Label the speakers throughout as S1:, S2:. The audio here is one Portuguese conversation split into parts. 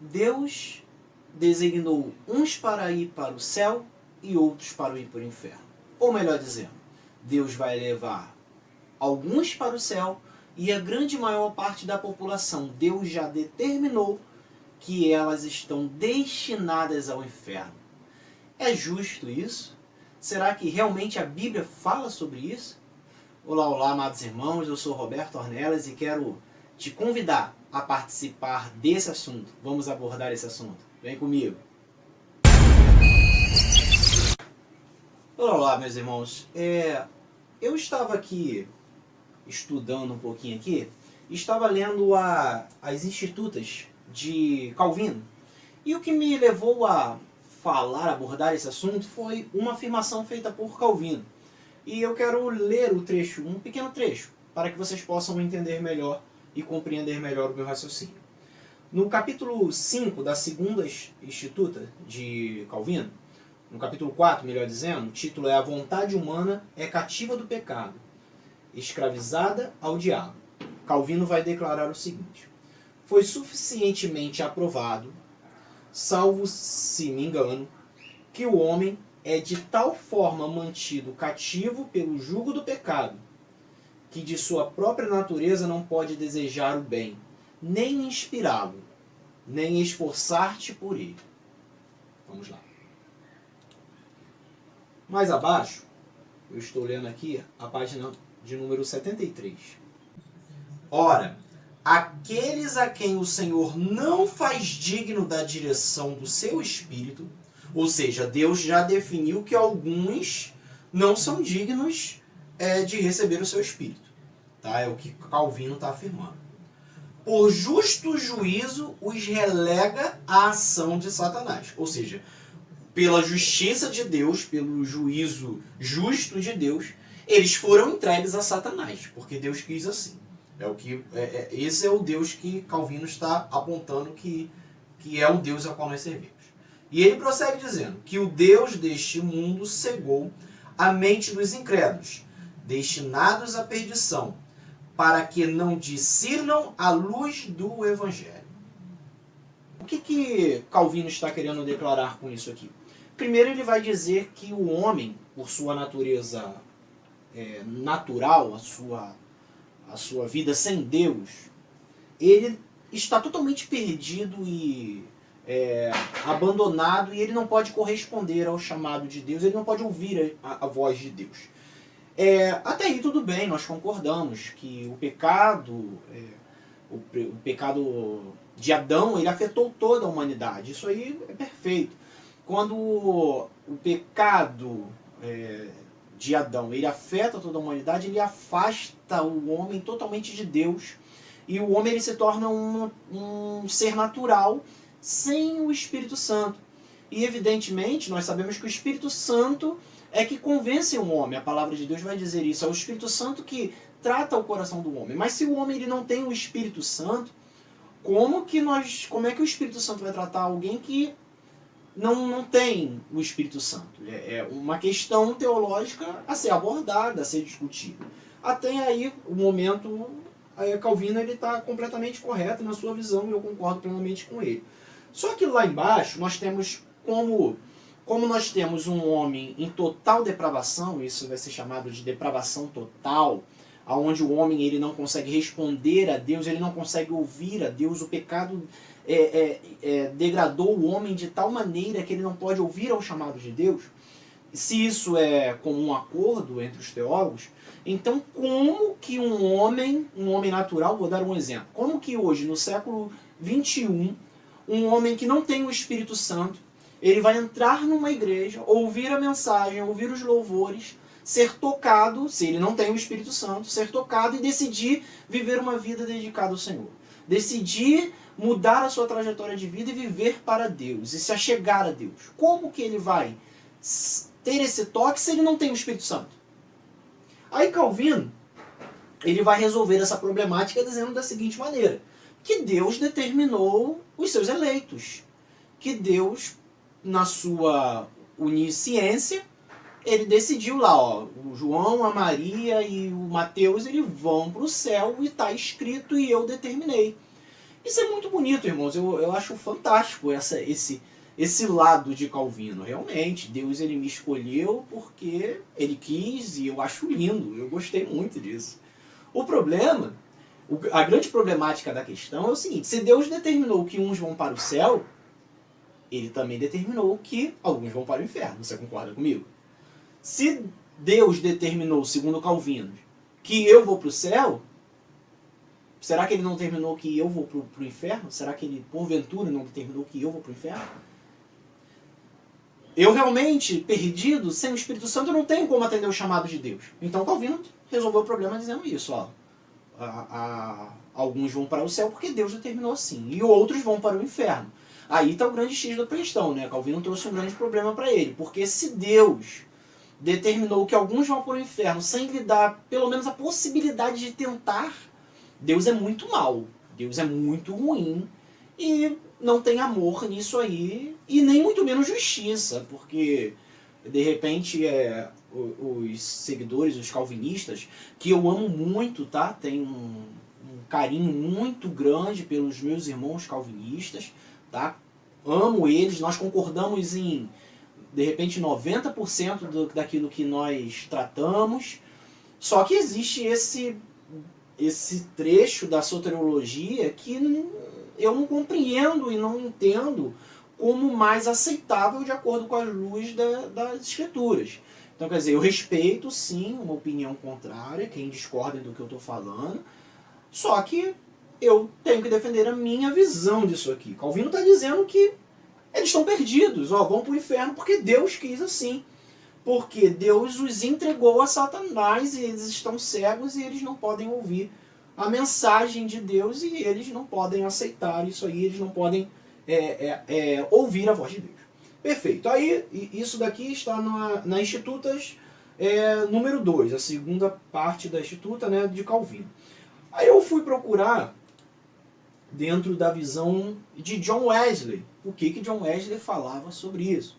S1: Deus designou uns para ir para o céu e outros para ir para o inferno. Ou melhor dizendo, Deus vai levar alguns para o céu e a grande maior parte da população, Deus já determinou que elas estão destinadas ao inferno. É justo isso? Será que realmente a Bíblia fala sobre isso? Olá, olá, amados irmãos, eu sou Roberto Ornelas e quero te convidar a participar desse assunto. Vamos abordar esse assunto. Vem comigo. Olá, olá, meus irmãos. Eu estava aqui estudando um pouquinho aqui, estava lendo as Institutas de Calvino. E o que me levou a abordar esse assunto, foi uma afirmação feita por Calvino. E eu quero ler o trecho, um pequeno trecho, para que vocês possam entender melhor e compreender melhor o meu raciocínio. No capítulo 5 da segunda Instituta de Calvino, no capítulo 4, melhor dizendo, o título é A Vontade Humana é Cativa do Pecado, escravizada ao diabo. Calvino vai declarar o seguinte: foi suficientemente aprovado, salvo se me engano, que o homem é de tal forma mantido cativo pelo jugo do pecado, que de sua própria natureza não pode desejar o bem, nem inspirá-lo, nem esforçar-te por ele. Vamos lá. Mais abaixo, eu estou lendo aqui a página de número 73. Ora, aqueles a quem o Senhor não faz digno da direção do seu espírito, ou seja, Deus já definiu que alguns não são dignos de receber o seu espírito. Tá? É o que Calvino está afirmando. Por justo juízo os relega à ação de Satanás. Ou seja, pela justiça de Deus, pelo juízo justo de Deus, eles foram entregues a Satanás, porque Deus quis assim. Esse é o Deus que Calvino está apontando que é o Deus ao qual nós servimos. E ele prossegue dizendo que o Deus deste mundo cegou a mente dos incrédulos, destinados à perdição, para que não discernam a luz do Evangelho. O que Calvino está querendo declarar com isso aqui? Primeiro ele vai dizer que o homem, por sua natureza natural, a sua vida sem Deus, ele está totalmente perdido e abandonado, e ele não pode corresponder ao chamado de Deus, ele não pode ouvir a voz de Deus. Até aí tudo bem, nós concordamos que o pecado de Adão, ele afetou toda a humanidade, isso aí é perfeito. Quando o pecado de Adão, ele afeta toda a humanidade, ele afasta o homem totalmente de Deus, e o homem ele se torna um ser natural sem o Espírito Santo. E evidentemente nós sabemos que o Espírito Santo é que convence o homem. A palavra de Deus vai dizer isso, é o Espírito Santo que trata o coração do homem. Mas se o homem ele não tem o Espírito Santo, como é que o Espírito Santo vai tratar alguém que não tem o Espírito Santo? É uma questão teológica a ser abordada, a ser discutida. Até aí, o momento, Calvino está completamente correto na sua visão e eu concordo plenamente com ele. Só que lá embaixo, nós temos como nós temos um homem em total depravação, isso vai ser chamado de depravação total, onde o homem ele não consegue responder a Deus, ele não consegue ouvir a Deus, o pecado degradou o homem de tal maneira que ele não pode ouvir ao chamado de Deus. Se isso é como um acordo entre os teólogos, então como que um homem natural, vou dar um exemplo, como que hoje, no século 21, um homem que não tem o Espírito Santo, ele vai entrar numa igreja, ouvir a mensagem, ouvir os louvores, ser tocado, se ele não tem o Espírito Santo, ser tocado e decidir viver uma vida dedicada ao Senhor. Decidir mudar a sua trajetória de vida e viver para Deus, e se achegar a Deus. Como que ele vai ter esse toque se ele não tem o Espírito Santo? Aí Calvino, ele vai resolver essa problemática dizendo da seguinte maneira, que Deus determinou os seus eleitos, que Deus, na sua onisciência, ele decidiu lá, o João, a Maria e o Mateus, eles vão para o céu e está escrito e eu determinei. Isso é muito bonito, irmãos. Eu acho fantástico esse lado de Calvino. Realmente, Deus ele me escolheu porque ele quis e eu acho lindo. Eu gostei muito disso. O problema, a grande problemática da questão é o seguinte: se Deus determinou que uns vão para o céu, ele também determinou que alguns vão para o inferno. Você concorda comigo? Se Deus determinou, segundo Calvino, que eu vou para o céu, será que ele não determinou que eu vou para o inferno? Será que ele, porventura, não determinou que eu vou para o inferno? Eu realmente, perdido, sem o Espírito Santo, eu não tenho como atender o chamado de Deus. Então Calvino resolveu o problema dizendo isso. Ó, alguns vão para o céu porque Deus determinou assim, e outros vão para o inferno. Aí está o grande X da questão, né? Calvino trouxe um grande problema para ele, porque se Deus determinou que alguns vão para o inferno sem lhe dar pelo menos a possibilidade de tentar, Deus é muito mau, Deus é muito ruim e não tem amor nisso aí e nem muito menos justiça, porque de repente os seguidores, os calvinistas, que eu amo muito, tá? Tenho um carinho muito grande pelos meus irmãos calvinistas, tá? Amo eles, nós concordamos em de repente 90% daquilo que nós tratamos, só que existe esse trecho da soteriologia que eu não compreendo e não entendo como mais aceitável de acordo com as luzes das escrituras. Então, quer dizer, eu respeito sim uma opinião contrária, quem discorda do que eu estou falando, só que eu tenho que defender a minha visão disso aqui. Calvino está dizendo que eles estão perdidos, ó, vão para o inferno porque Deus quis assim. Porque Deus os entregou a Satanás e eles estão cegos e eles não podem ouvir a mensagem de Deus e eles não podem aceitar isso aí, eles não podem ouvir a voz de Deus. Perfeito. Aí, isso daqui está na Institutas número 2, a segunda parte da Instituta, né, de Calvino. Aí eu fui procurar dentro da visão de John Wesley, o que John Wesley falava sobre isso.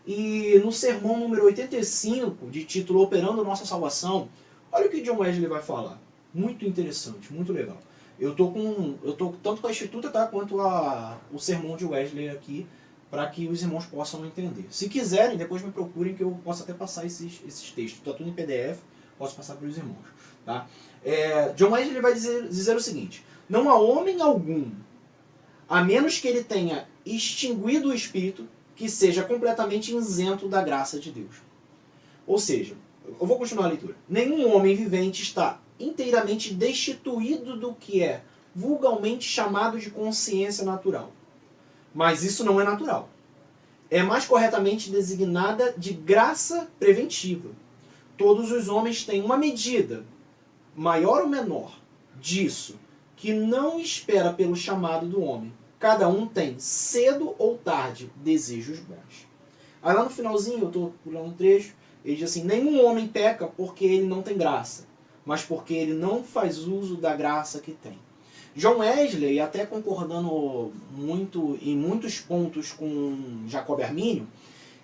S1: E no sermão número 85, de título Operando Nossa Salvação, olha o que John Wesley vai falar. Muito interessante, muito legal. Eu tô tanto com a Instituta, tá, quanto o sermão de Wesley aqui, para que os irmãos possam entender. Se quiserem, depois me procurem que eu posso até passar esses textos. Está tudo em PDF, posso passar para os irmãos. Tá? John Wesley vai dizer o seguinte: não há homem algum, a menos que ele tenha extinguido o Espírito, que seja completamente isento da graça de Deus. Ou seja, eu vou continuar a leitura. Nenhum homem vivente está inteiramente destituído do que é vulgarmente chamado de consciência natural. Mas isso não é natural. É mais corretamente designada de graça preventiva. Todos os homens têm uma medida, maior ou menor, disso, que não espera pelo chamado do homem. Cada um tem, cedo ou tarde, desejos bons. Aí lá no finalzinho, eu estou pulando um trecho, ele diz assim: nenhum homem peca porque ele não tem graça, mas porque ele não faz uso da graça que tem. John Wesley, até concordando muito em muitos pontos com Jacob Arminio,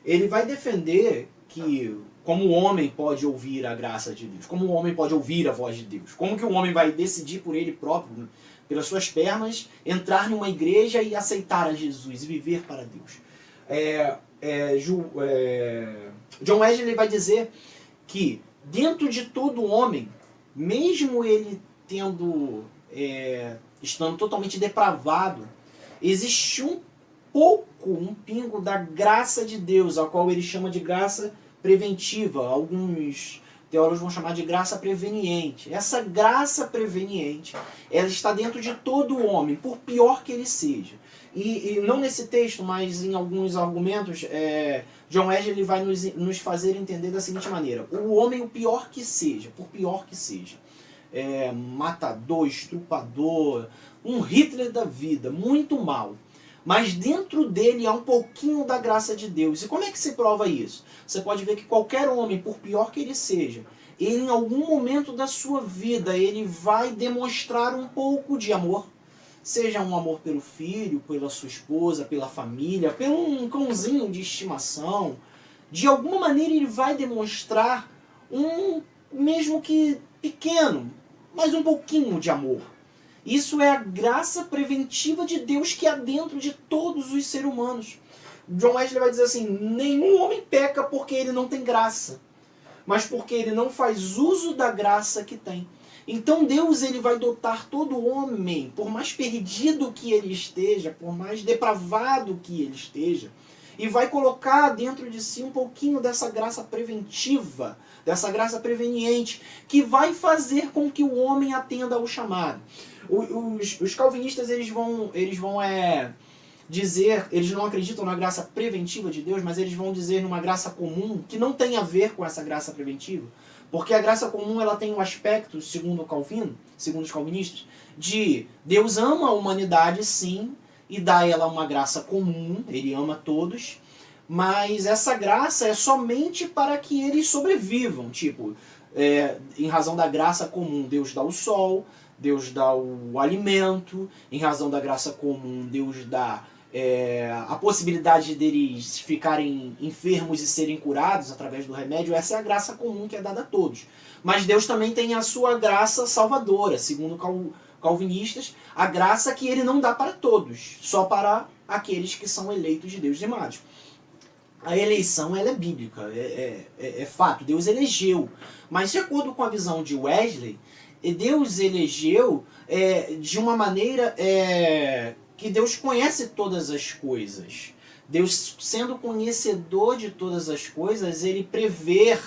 S1: ele vai defender que como o homem pode ouvir a graça de Deus, como o homem pode ouvir a voz de Deus, como que o homem vai decidir por ele próprio, pelas suas pernas, entrar numa igreja e aceitar a Jesus e viver para Deus. John Wesley vai dizer que dentro de todo homem, mesmo ele estando totalmente depravado, existe um pingo da graça de Deus, a qual ele chama de graça preventiva. Alguns teólogos vão chamar de graça preveniente. Essa graça preveniente, ela está dentro de todo homem, por pior que ele seja. E não nesse texto, mas em alguns argumentos, John Wesley ele vai nos fazer entender da seguinte maneira: o homem, o pior que seja, por pior que seja, matador, estrupador, um Hitler da vida, muito mal, mas dentro dele há um pouquinho da graça de Deus. E como é que se prova isso? Você pode ver que qualquer homem, por pior que ele seja, ele em algum momento da sua vida, ele vai demonstrar um pouco de amor. Seja um amor pelo filho, pela sua esposa, pela família, pelo um cãozinho de estimação. De alguma maneira ele vai demonstrar mesmo que pequeno, mas um pouquinho de amor. Isso é a graça preventiva de Deus que há dentro de todos os seres humanos. John Wesley vai dizer assim, nenhum homem peca porque ele não tem graça, mas porque ele não faz uso da graça que tem. Então Deus ele vai dotar todo homem, por mais perdido que ele esteja, por mais depravado que ele esteja, e vai colocar dentro de si um pouquinho dessa graça preventiva, dessa graça preveniente, que vai fazer com que o homem atenda ao chamado. Os calvinistas eles vão dizer, eles não acreditam na graça preventiva de Deus, mas eles vão dizer numa graça comum que não tem a ver com essa graça preventiva, porque a graça comum ela tem um aspecto, segundo Calvino, segundo os calvinistas, de Deus ama a humanidade sim, e dá a ela uma graça comum, ele ama todos, mas essa graça é somente para que eles sobrevivam, tipo, em razão da graça comum, Deus dá o sol, Deus dá o alimento, em razão da graça comum, Deus dá a possibilidade deles ficarem enfermos e serem curados através do remédio. Essa é a graça comum que é dada a todos. Mas Deus também tem a sua graça salvadora, segundo calvinistas, a graça que ele não dá para todos, só para aqueles que são eleitos de Deus e amados. A eleição ela é bíblica, é fato, Deus elegeu. Mas de acordo com a visão de Wesley, Deus elegeu de uma maneira que Deus conhece todas as coisas. Deus, sendo conhecedor de todas as coisas, ele prevê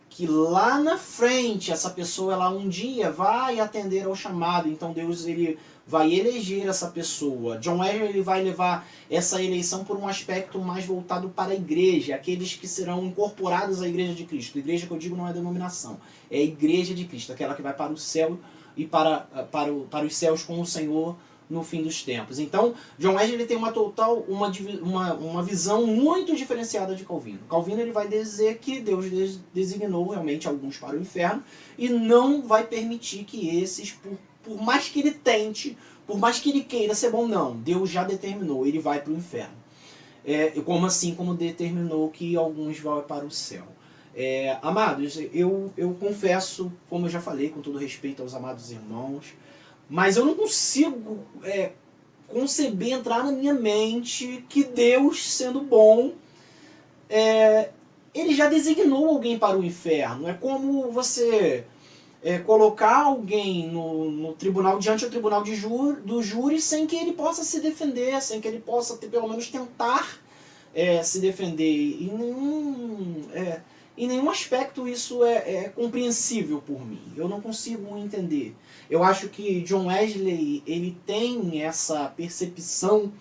S1: que lá na frente essa pessoa ela um dia vai atender ao chamado. Então Deus ele vai eleger essa pessoa. John Wesley ele vai levar essa eleição por um aspecto mais voltado para a igreja, aqueles que serão incorporados à igreja de Cristo. A igreja que eu digo não é denominação, é a igreja de Cristo, aquela que vai para o céu e para os céus com o Senhor no fim dos tempos. Então, John Wesley ele tem uma visão muito diferenciada de Calvino. Calvino ele vai dizer que Deus designou realmente alguns para o inferno e não vai permitir que esses, por mais que ele tente, por mais que ele queira ser bom, não. Deus já determinou, ele vai para o inferno. Como determinou que alguns vão para o céu. Amados, eu confesso, como eu já falei, com todo respeito aos amados irmãos, mas eu não consigo conceber, entrar na minha mente que Deus, sendo bom, ele já designou alguém para o inferno. É como você colocar alguém no tribunal, diante do tribunal do júri, sem que ele possa se defender, sem que ele possa pelo menos tentar se defender. Em nenhum aspecto isso é compreensível por mim. Eu não consigo entender. Eu acho que John Wesley ele tem essa percepção,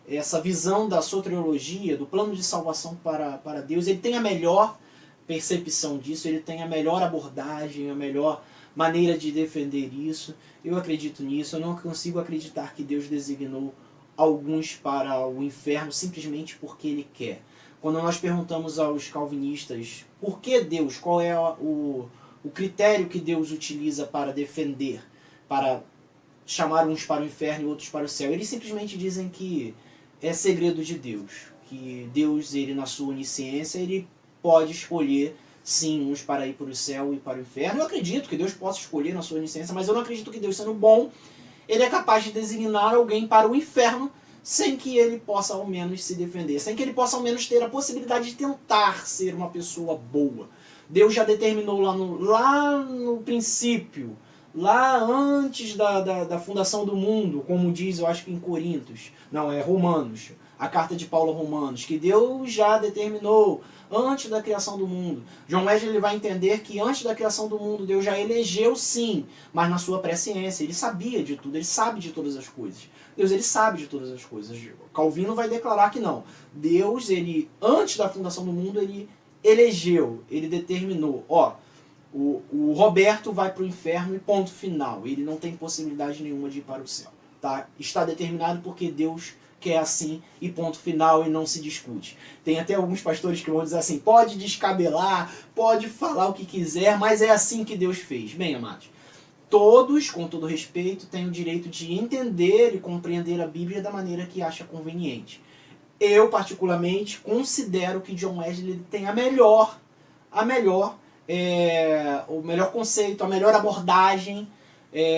S1: essa visão da soteriologia, do plano de salvação para Deus. Ele tem a melhor percepção disso, ele tem a melhor abordagem, a melhor maneira de defender isso. Eu acredito nisso. Eu não consigo acreditar que Deus designou alguns para o inferno simplesmente porque ele quer. Quando nós perguntamos aos calvinistas por que Deus, qual é o critério que Deus utiliza para defender, para chamar uns para o inferno e outros para o céu, eles simplesmente dizem que é segredo de Deus, que Deus, ele na sua onisciência, ele pode escolher sim uns para ir para o céu e para o inferno. Eu acredito que Deus possa escolher na sua onisciência, mas eu não acredito que Deus, sendo bom, ele é capaz de designar alguém para o inferno sem que ele possa ao menos se defender, sem que ele possa ao menos ter a possibilidade de tentar ser uma pessoa boa. Deus já determinou lá no princípio, lá antes da fundação do mundo, como diz, eu acho que em Coríntios, não, é Romanos, a carta de Paulo a Romanos, que Deus já determinou antes da criação do mundo. John Wesley ele vai entender que antes da criação do mundo Deus já elegeu sim, mas na sua presciência, ele sabia de tudo, ele sabe de todas as coisas. Deus ele sabe de todas as coisas. Calvino vai declarar que não. Deus, ele antes da fundação do mundo, ele elegeu, ele determinou, o Roberto vai para o inferno e ponto final. Ele não tem possibilidade nenhuma de ir para o céu. Tá? Está determinado porque Deus quer assim e ponto final e não se discute. Tem até alguns pastores que vão dizer assim, pode descabelar, pode falar o que quiser, mas é assim que Deus fez. Bem, amados, todos, com todo respeito, têm o direito de entender e compreender a Bíblia da maneira que acha conveniente. Eu, particularmente, considero que John Wesley tem o melhor conceito, a melhor abordagem,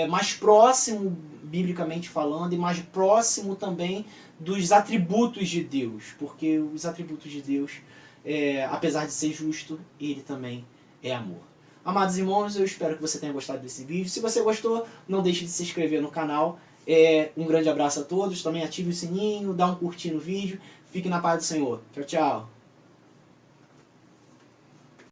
S1: mais próximo biblicamente falando, e mais próximo também dos atributos de Deus, porque os atributos de Deus, apesar de ser justo, ele também é amor. Amados irmãos, eu espero que você tenha gostado desse vídeo. Se você gostou, não deixe de se inscrever no canal. Um grande abraço a todos, também ative o sininho, dá um curtir no vídeo. Fique na paz do Senhor. Tchau, tchau.